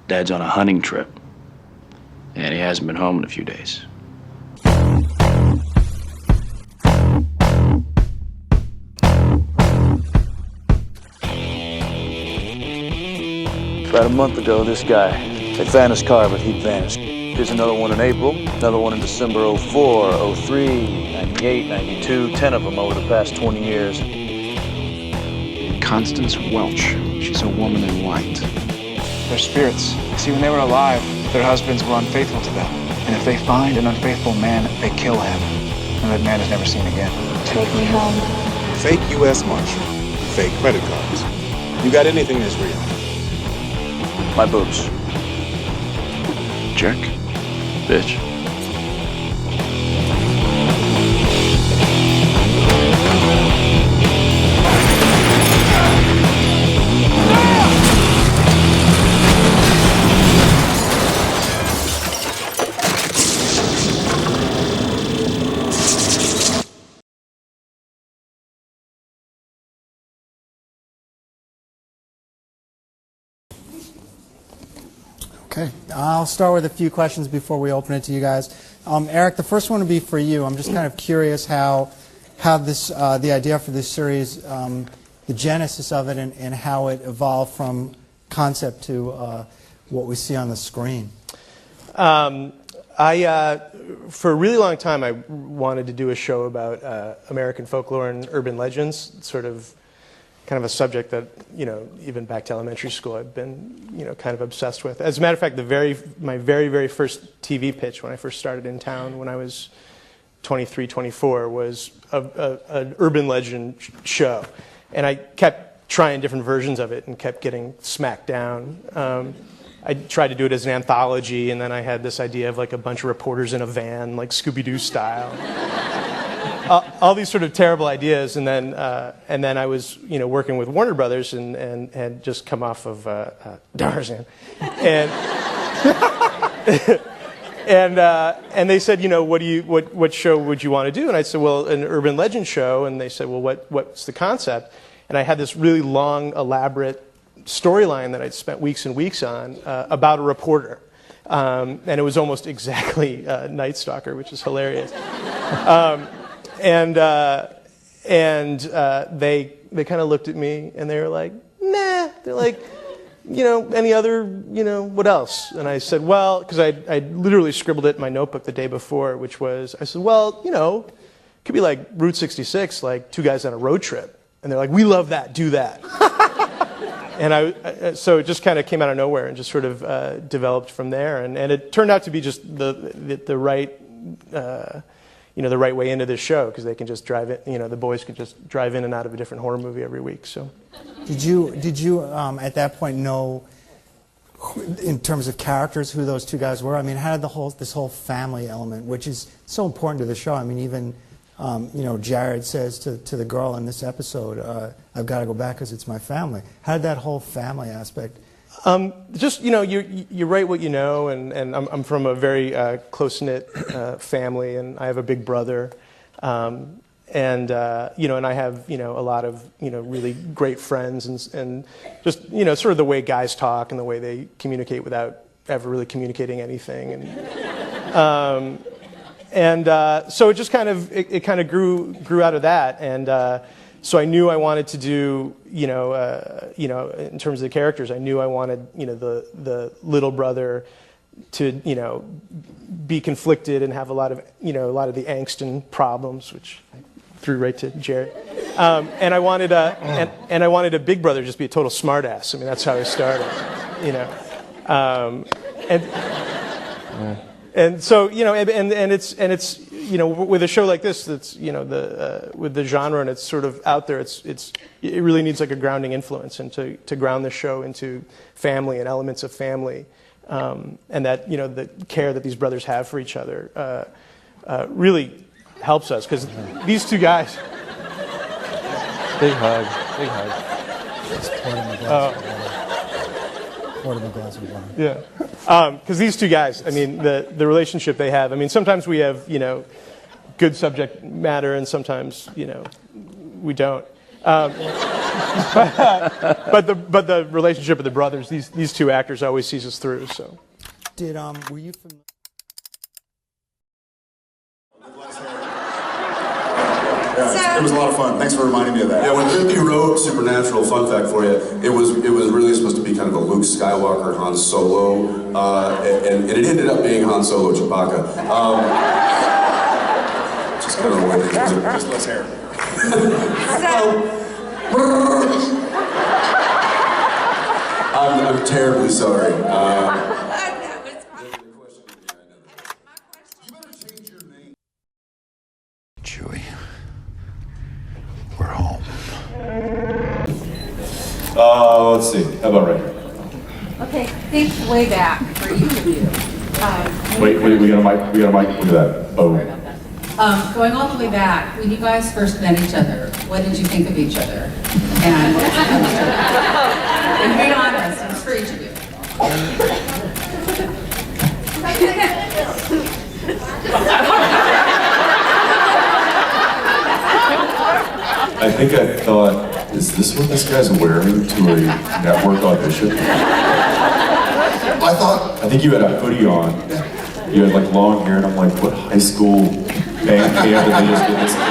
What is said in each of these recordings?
Dad's on a hunting trip, and he hasn't been home in a few days. About a month ago, this guy had found his car, but he'd vanished. There's another one in April, another one in December 04, 03, 98, 92, 10 of them over the past 20 years. Constance Welch. She's a woman in white. They're spirits. See, when they were alive, their husbands were unfaithful to them. And if they find an unfaithful man, they kill him. And that man is never seen again. Take me home. Fake U.S. Marshal. Fake credit cards. You got anything that's real? My boobs. Jerk. Bitch. Okay, I'll start with a few questions before we open it to you guys. Eric, the first one would be for you. I'm just kind of curious how this the idea for this series, the genesis of it, and how it evolved from concept to what we see on the screen. For a really long time, I wanted to do a show about American folklore and urban legends, sort of kind of a subject that, even back to elementary school, I've been, kind of obsessed with. As a matter of fact, my very first TV pitch when I first started in town, when I was 23, 24, was an urban legend show. And I kept trying different versions of it and kept getting smacked down. I tried to do it as an anthology, and then I had this idea of like a bunch of reporters in a van, like Scooby-Doo style. All these sort of terrible ideas, and then I was working with Warner Brothers and had just come off of Tarzan, and and they said, what show would you want to do? And I said, well, an urban legend show. And they said, well, what's the concept? And I had this really long, elaborate storyline that I'd spent weeks and weeks on about a reporter, and it was almost exactly Night Stalker, which is hilarious. And they kind of looked at me and they were like, nah. They're like, any other, what else? And I said, well, because I literally scribbled it in my notebook the day before, which was, I said, well, it could be like Route 66, like two guys on a road trip. And they're like, we love that, do that. And so it just kind of came out of nowhere and just sort of developed from there. And it turned out to be just the right, the right way into this show, because they can just drive it. The boys can just drive in and out of a different horror movie every week. So, did you at that point know, in terms of characters, who those two guys were? I mean, how did this whole family element, which is so important to the show? I mean, even Jared says to the girl in this episode, "I've got to go back because it's my family." How did that whole family aspect? Just you write what you know, and I'm from a very close-knit family, and I have a big brother, and I have a lot of really great friends, and just sort of the way guys talk and the way they communicate without ever really communicating anything, and so it just kind of grew out of that, and. So I knew I wanted to do, in terms of the characters, I knew I wanted, the little brother to, be conflicted and have a lot of the angst and problems, which I threw right to Jared. And I wanted a big brother just be a total smartass. I mean, that's how I started, and so it's with a show like this, that's with the genre and it's sort of out there, it really needs like a grounding influence, and to ground the show into family and elements of family, and that the care that these brothers have for each other really helps us, because these two guys. Big hug. Yeah, because these two guys, I mean, the relationship they have. I mean, sometimes we have good subject matter, and sometimes we don't. but the relationship of the brothers, these two actors always sees us through. So, were you familiar? Yeah, it was a lot of fun. Thanks for reminding me of that. Yeah, when Timothy wrote Supernatural, fun fact for you, it was really supposed to be kind of a Luke Skywalker, Han Solo, and it ended up being Han Solo, Chubaka. Just kind of the way things are. Just less hair. I'm terribly sorry. Chewie, we're home. Let's see. How about right here? Okay, think way back for each of you. Wait, we got a mic. Look at that. Oh. Going all the way back, when you guys first met each other, what did you think of each other? And be honest, it's for each of you. I think I thought, is this what this guy's wearing to a network audition? I think you had a hoodie on. You had like long hair, and I'm like, what high school band camp did they just get this kid from?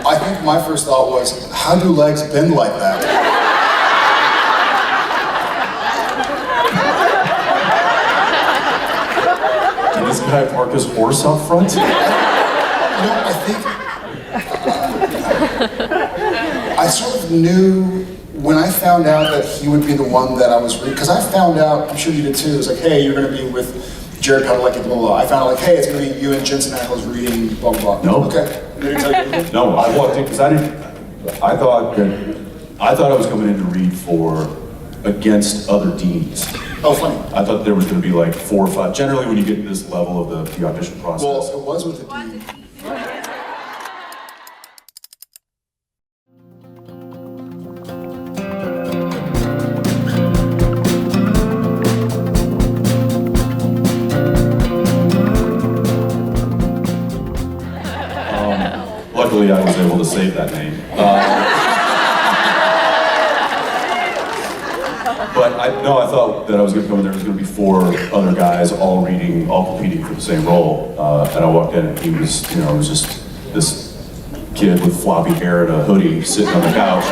I think my first thought was, how do legs bend like that? Did this guy park his horse out front? You know, I think I sort of knew when I found out that he would be the one that I was reading, because I found out, I'm sure you did too, it was like, hey, you're going to be with Jared Padalecki, blah, blah, blah. I found out like, hey, it's going to be you and Jensen Ekls reading, blah, blah, blah. No. Okay. They didn't tell you anything? No, I walked in because I thought I was coming in to read for against other deans. Oh, funny. I thought there was going to be like 4 or 5. Generally, when you get to this level of the audition process. Well, it was with the dean. Luckily, I was able to save that name. But I thought that I was going to come in there, there was going to be 4 other guys all competing for the same role. And I walked in and he was, it was just this kid with floppy hair and a hoodie sitting on the couch.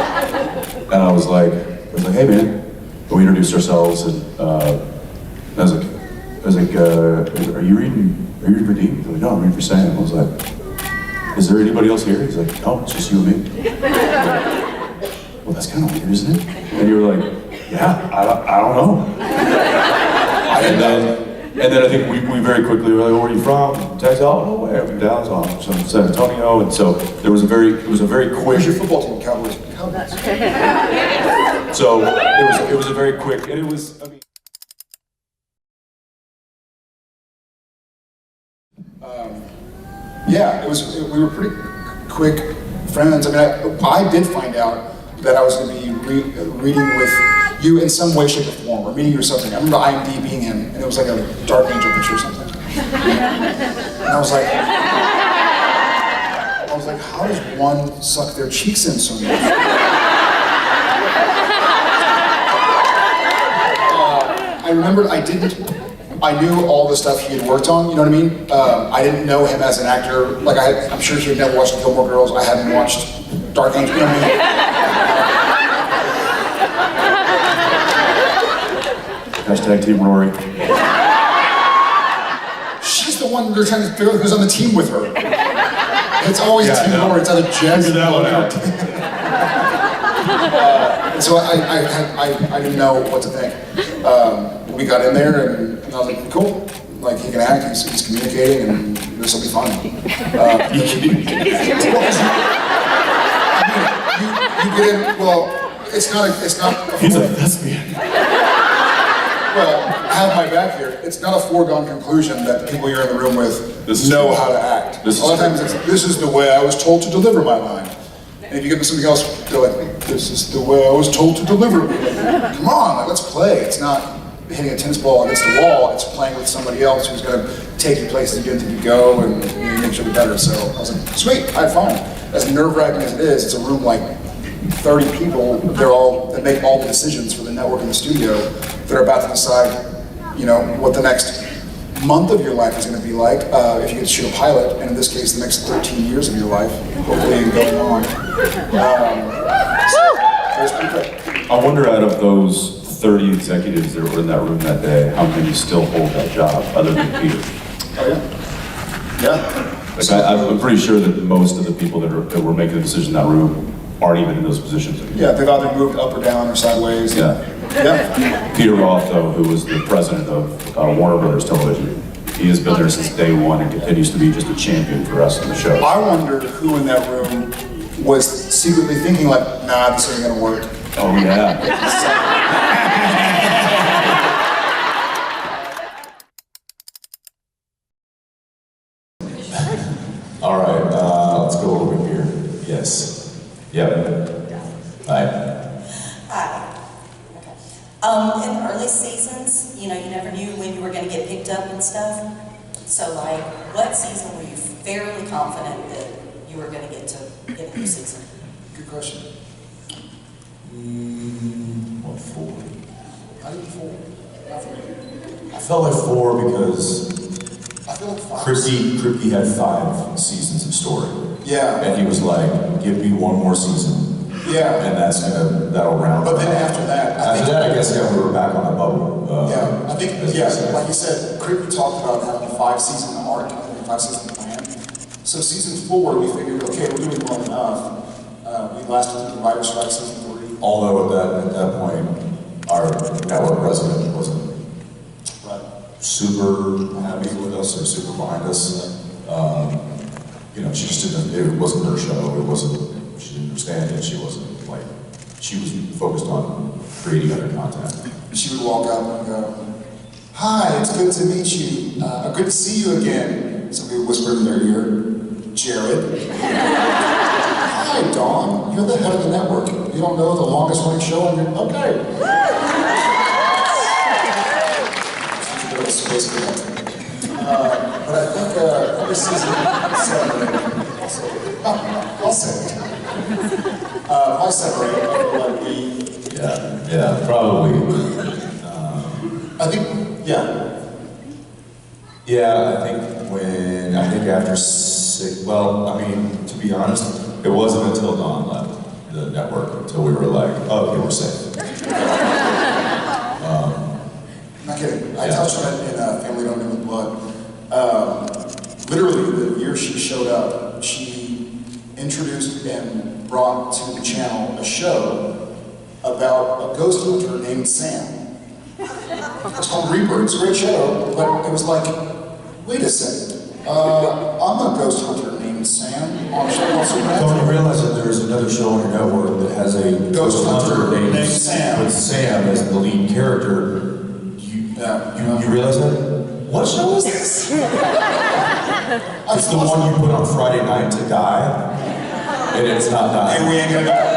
And I was like, hey man. And we introduced ourselves and I was like, are you reading for Dean? He's like, no, I'm reading for Sam. I was like, is there anybody else here? He's like, no, it's just you and me. Well, that's kind of weird, isn't it? And you were like, yeah, I don't know. And then I think we very quickly were like, where are you from? Texas? Oh, no way, I'm from Dallas, I'm from San Antonio. And so it was a very quick. Where's your football team, Cowboys? So it was a very quick, and it was, I mean. Yeah, we were pretty quick friends. I mean, I did find out that I was going to be reading with you in some way, shape, or form, or meeting you or something. I remember IMDb'ing him, and it was like a Dark Angel picture or something. And I was like, how does one suck their cheeks in so much? I remembered I knew all the stuff he had worked on, you know what I mean? I didn't know him as an actor. Like, I'm sure he had never watched Gilmore Girls. I hadn't watched Dark Angel, you know what I mean? Hashtag Team Rory. She's the one they're trying to figure out who's on the team with her. It's always Team Rory. It's either Jen or that one out. And so I didn't know what to think. We got in there and I was like, cool. Like, he can act, he's communicating, and this will be fun. You get in, well, it's not. He's a thespian. Well, have my back here. It's not a foregone conclusion that the people you're in the room with know how to act. A lot of times, this is the way I was told to deliver my line. And if you give me something else, they're like, this is the way I was told to deliver it. Like, come on, like, let's play. It's not hitting a tennis ball against the wall. It's playing with somebody else who's going to take you places you didn't think you'd go and make sure you're better. So I was like, sweet, I had fun. As nerve-wracking as it is, it's a room like 30 people, that make all the decisions for the network and the studio, that are about to decide, what the next month of your life is going to be like, if you get to shoot a pilot, and in this case, the next 13 years of your life, hopefully, and going on. I wonder, out of those 30 executives that were in that room that day, how many still hold that job other than Peter? Oh yeah. Like, I'm pretty sure that most of the people that were making the decision in that room aren't even in those positions anymore. Yeah, they've either moved up or down or sideways. Yeah. Peter Roth, though, who was the president of Warner Brothers Television, he has been there since day one and continues to be just a champion for us in the show. I wonder who in that room was secretly thinking like, nah, this ain't gonna work. Oh yeah. All right, let's go over here. Yes. Yep. Hi. Hi. In the early seasons, you never knew when you were going to get picked up and stuff. So, like, what season were you fairly confident that you were going to get a new season? Good question. What, 4? I think 4. Not for me. I felt like 4 because I feel like 5. Kripke had 5 seasons of story. Yeah. And he was like, give me one more season. Yeah. And that'll round. But then after that, I guess we were back on the bubble. I think, like you said, Kripke talked about having a 5-season arc and a 5-season plan. So season 4, we figured, okay, we're doing well enough. We lasted through the writer's strike season 3. Although at that point, our network president wasn't super happy with us or super behind us. She just didn't, it wasn't her show, she didn't understand it, she was focused on creating other content. She would walk up and go, hi, it's good to meet you, good to see you again. Somebody would whisper in their ear, Jared. Hi, Dawn, you're the head of the network. You don't know the longest running show on your, okay. But I think every season, I'll say it. My 7 or 8, I feel like we... Yeah, probably. I think, yeah. Yeah, I think after 6, to be honest, it wasn't until Dawn left the network until we were like, oh, okay, we're safe. Not kidding. I touched on it in Family Don't Know the Blood. Literally, the year she showed up, she introduced and brought to the channel a show about a ghost hunter named Sam. It's called Reaper. It's a great show, but it was like, wait a second. I'm a ghost hunter named Sam on a show called Supernatural. Don't you realize that there's another show on your network that has a ghost hunter named Sam with Sam as the lead character? You realize that? What show is this? It's the one you put on Friday night to die, and it's not dying. And we ain't gonna die.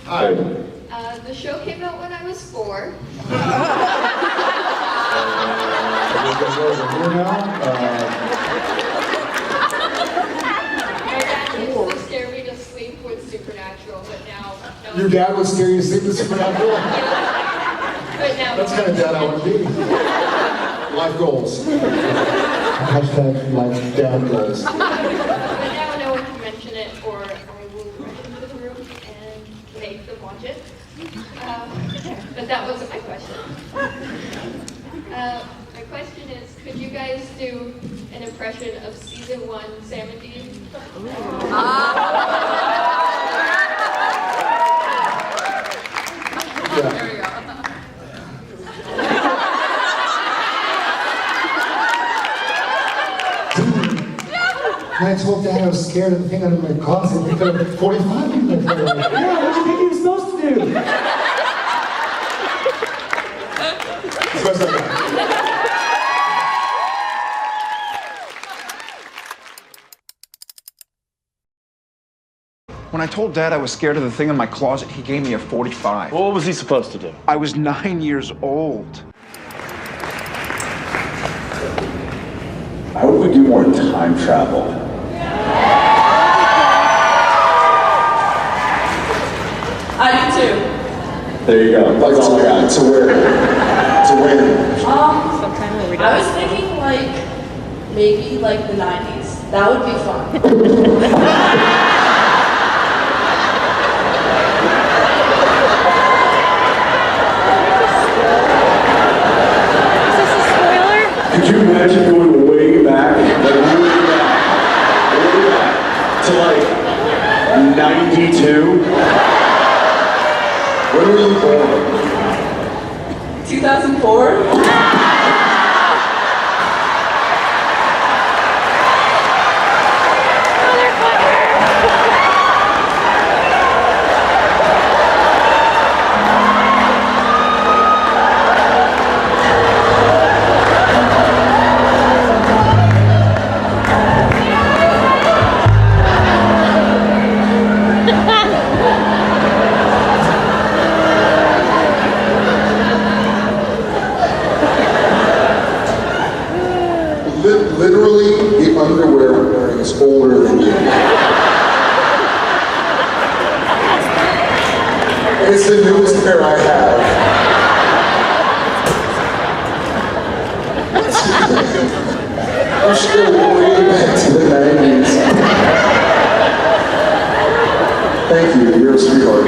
Hi. The show came out when I was 4. My dad used to scare me to sleep with Supernatural, but now... Your dad would scare you to sleep with Supernatural? But now... That's kind of dad I want to be. Life goals. Hashtag life dad goals. But now no one can mention it, or I will rush into the room and make them watch it. But that wasn't my question. My question is, could you guys do an impression of season 1 Sam and Dean? There we go. I told Dad I was scared of the thing out of my closet because 45 people in front of me. Yeah, what do you think he was supposed to do? When I told Dad I was scared of the thing in my closet, he gave me a 45. What was he supposed to do? I was 9 years old. I hope we do more time travel. I do too. There you go. That's all I got. To where? To when? I was thinking like maybe like the 90s. That would be fun. Could you imagine going way back, way back to like 92? When were you born? 2004? Literally, the underwear we're wearing is older than you. It's the newest pair I have. We're still way back to the 90s. Thank you, you're a sweetheart.